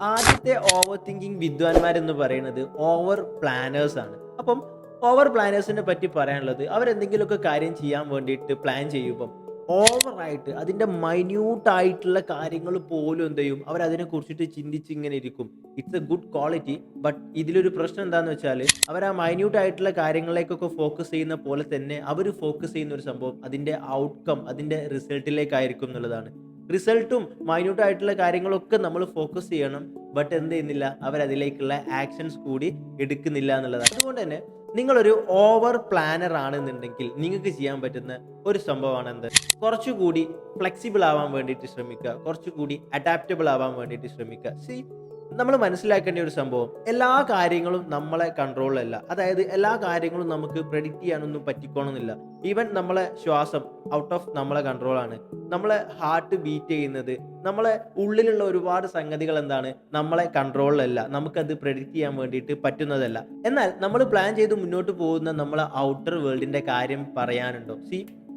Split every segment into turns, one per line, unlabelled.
ആദ്യത്തെ over thinking വിദ്വാൻമാരെന്ന് പറയുന്നത് over planners ആണ്. അപ്പം ഓവർ പ്ലാനേഴ്സിനെ പറ്റി പറയാനുള്ളത് അവരെന്തെങ്കിലുമൊക്കെ കാര്യം ചെയ്യാൻ വേണ്ടിയിട്ട് പ്ലാൻ ചെയ്യുമ്പം ഓവറായിട്ട് അതിൻ്റെ മൈന്യൂട്ട് ആയിട്ടുള്ള കാര്യങ്ങൾ പോലും എന്ത് ചെയ്യും അവരതിനെ കുറിച്ചിട്ട് ചിന്തിച്ച് ഇങ്ങനെ ഇരിക്കും. It's A good quality. But ഇതിലൊരു പ്രശ്നം എന്താണെന്ന് വെച്ചാൽ അവർ ആ മൈന്യൂട്ട് ആയിട്ടുള്ള കാര്യങ്ങളിലേക്കൊക്കെ ഫോക്കസ് ചെയ്യുന്ന പോലെ തന്നെ അവർ ഫോക്കസ് ചെയ്യുന്ന ഒരു സംഭവം അതിൻ്റെ ഔട്ട്കം അതിൻ്റെ റിസൾട്ടിലേക്കായിരിക്കും എന്നുള്ളതാണ്. റിസൾട്ടും മൈന്യൂട്ട് ആയിട്ടുള്ള കാര്യങ്ങളൊക്കെ നമ്മൾ ഫോക്കസ് ചെയ്യണം. ബട്ട് എന്ത് ചെയ്യുന്നില്ല, അവരതിലേക്കുള്ള ആക്ഷൻസ് കൂടി എടുക്കുന്നില്ല എന്നുള്ളതാണ്. അതുകൊണ്ട് തന്നെ നിങ്ങളൊരു ഓവർ പ്ലാനർ ആണെന്നുണ്ടെങ്കിൽ നിങ്ങൾക്ക് ചെയ്യാൻ പറ്റുന്ന ഒരു സംഭവമാണ് എന്ത്, കുറച്ചുകൂടി ഫ്ലെക്സിബിൾ ആവാൻ വേണ്ടിയിട്ട് ശ്രമിക്കുക, കുറച്ചുകൂടി അഡാപ്റ്റബിൾ ആവാൻ വേണ്ടിയിട്ട് ശ്രമിക്കുക. നമ്മൾ മനസ്സിലാക്കേണ്ട ഒരു സംഭവം, എല്ലാ കാര്യങ്ങളും നമ്മളെ കൺട്രോളിലല്ല. അതായത് എല്ലാ കാര്യങ്ങളും നമുക്ക് പ്രെഡിക്റ്റ് ചെയ്യാനൊന്നും പറ്റിക്കോണമെന്നില്ല. ഈവൻ നമ്മളെ ശ്വാസം ഔട്ട് ഓഫ് നമ്മളെ കൺട്രോളാണ്. നമ്മളെ ഹാർട്ട് ബീറ്റ് ചെയ്യുന്നത്, നമ്മളെ ഉള്ളിലുള്ള ഒരുപാട് സംഗതികൾ എന്താണ് നമ്മളെ കൺട്രോളിലല്ല, നമുക്കത് പ്രെഡിക്റ്റ് ചെയ്യാൻ വേണ്ടിയിട്ട് പറ്റുന്നതല്ല. എന്നാൽ നമ്മൾ പ്ലാൻ ചെയ്ത് മുന്നോട്ട് പോകുന്ന നമ്മളെ ഔട്ടർ വേൾഡിന്റെ കാര്യം പറയാനുണ്ടോ?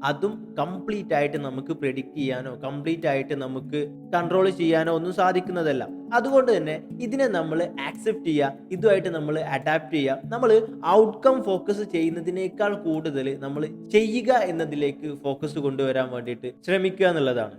അതും കംപ്ലീറ്റ് ആയിട്ട് നമുക്ക് പ്രെഡിക്റ്റ് ചെയ്യാനോ കംപ്ലീറ്റ് ആയിട്ട് നമുക്ക് കൺട്രോൾ ചെയ്യാനോ ഒന്നും സാധിക്കുന്നതല്ല. അതുകൊണ്ട് തന്നെ ഇതിനെ നമ്മൾ ആക്സെപ്റ്റ് ചെയ്യുക, ഇതുമായിട്ട് നമ്മൾ അഡാപ്റ്റ് ചെയ്യുക. നമ്മൾ ഔട്ട്കം ഫോക്കസ് ചെയ്യുന്നതിനേക്കാൾ കൂടുതൽ നമ്മൾ ചെയ്യുക എന്നതിലേക്ക് ഫോക്കസ് കൊണ്ടുവരാൻ വേണ്ടിയിട്ട് ശ്രമിക്കുക എന്നുള്ളതാണ്.